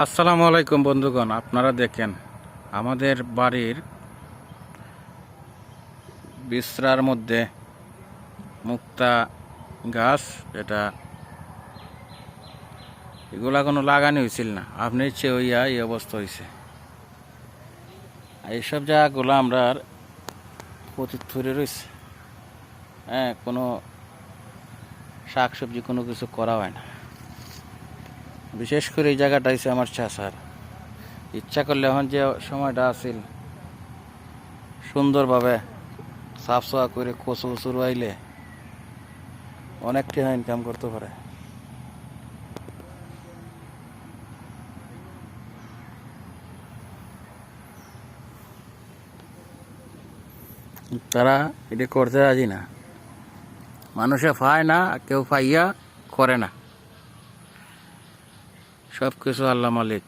আসসালামু আলাইকুম বন্ধুগণ, আপনারা দেখেন আমাদের বাড়ির বিছরার মধ্যে মুক্তা গাছ, এটা এগুলা কোনো লাগানি হয়েছিল না, আপনি ইচ্ছে হইয়া এই অবস্থা হয়েছে। এইসব জায়গাগুলো আমরা পতিত ধরে রয়েছে। কোনো শাক সবজি কোনো কিছু করা হয় না। বিশেষ করে এই জায়গাটা হয়েছে আমার চাষার। ইচ্ছা করলে এখন যে সময়টা আছিল সুন্দরভাবে সাফ সাফা করে কচু কচু রুয়াইলে অনেক টাকা ইনকাম করতে পারে। তারা এটা করতে রাজি না, মানুষে পায় না, কেউ পাইয়া করে না। সব কিছু আল্লাহ মালিক।